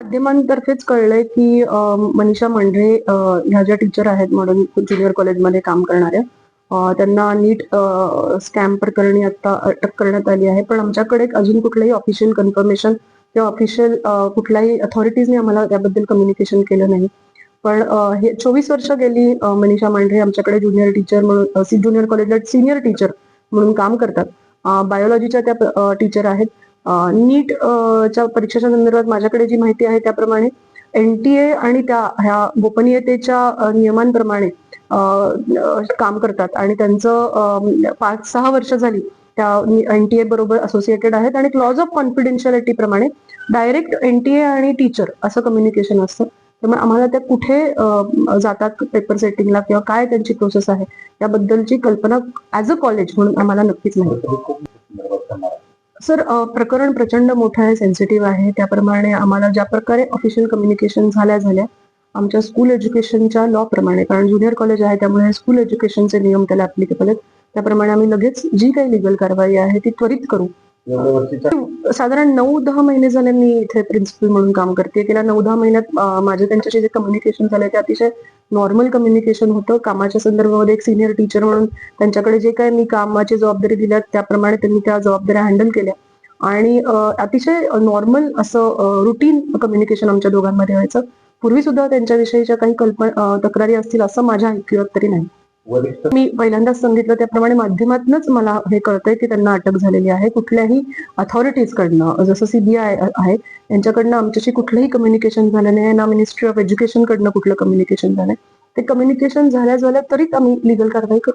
माध्यमांतर्फेच कळलंय की मनीषा मांढरे ह्या ज्या टीचर आहेत मॉडर्न ज्युनियर कॉलेजमध्ये काम करणाऱ्या, त्यांना नीट स्कॅम प्रकरणी आता अटक करण्यात आली आहे. पण आमच्याकडे अजून कुठलंही ऑफिशियल कन्फर्मेशन किंवा ऑफिशियल कुठल्याही अथॉरिटीजने आम्हाला त्याबद्दल कम्युनिकेशन केलं नाही. पण हे 24 वर्ष गेली मनीषा मांढरे आमच्याकडे ज्युनियर टीचर म्हणून ज्युनियर कॉलेजला सीनियर टीचर म्हणून काम करतात. बायोलॉजीच्या त्या टीचर आहेत. नीट च्या परीक्षेच्या संदर्भात माझ्याकडे जी माहिती आहे त्याप्रमाणे NTA आणि त्या ह्या गोपनीयतेच्या नियमांप्रमाणे काम करतात आणि त्यांचं 5-6 वर्ष झाली त्या NTA बरोबर असोसिएटेड आहेत आणि क्लॉज ऑफ कॉन्फिडेन्शियलिटी प्रमाणे डायरेक्ट NTA आणि टीचर असं कम्युनिकेशन असतं. त्यामुळे आम्हाला त्या कुठे जातात पेपर सेटिंगला किंवा काय त्यांची प्रोसेस आहे याबद्दलची कल्पना ऍज अ कॉलेज म्हणून आम्हाला नक्कीच नाही. सर, प्रकरण प्रचंड मोठं आहे, सेन्सिटिव्ह आहे. त्याप्रमाणे आम्हाला ज्या प्रकारे ऑफिशियल कम्युनिकेशन झाल्या आमच्या स्कूल एज्युकेशनच्या लॉ प्रमाणे, कारण ज्युनियर कॉलेज आहे त्यामुळे स्कूल एज्युकेशनचे नियम त्याला ऍप्लिकेबल आहेत, त्याप्रमाणे आम्ही लगेच जी काही लिगल कारवाई आहे ती त्वरित करू. साधारण 9-10 महिने झाले मी इथे प्रिन्सिपल म्हणून काम करते. गेल्या 9-10 महिन्यात माझे त्यांच्याशी जे कम्युनिकेशन झालंय ते अतिशय नॉर्मल कम्युनिकेशन होतं. कामाच्या संदर्भामध्ये एक सिनियर टीचर म्हणून त्यांच्याकडे जे काही मी कामाची जबाबदारी दिल्या त्याप्रमाणे त्यांनी त्या जबाबदाऱ्या हँडल केल्या आणि अतिशय नॉर्मल असं रुटीन कम्युनिकेशन आमच्या दोघांमध्ये व्हायचं. पूर्वी सुद्धा त्यांच्याविषयीच्या काही तक्रारी असतील असं माझ्या ऐकिवात तरी नाही. मी पहिल्यांदाच सांगितलं त्याप्रमाणे माध्यमातूनच मला हे कळतंय की त्यांना अटक झालेली आहे. कुठल्याही अथॉरिटीज कडनं, जसं CBI आहे यांच्याकडनं आमच्याशी कुठलंही कम्युनिकेशन झालं नाही, ना मिनिस्ट्री ऑफ एज्युकेशन कडनं कुठलं कम्युनिकेशन झालंय. ते कम्युनिकेशन झाल्या तरीच आम्ही लिगल कारवाई करू.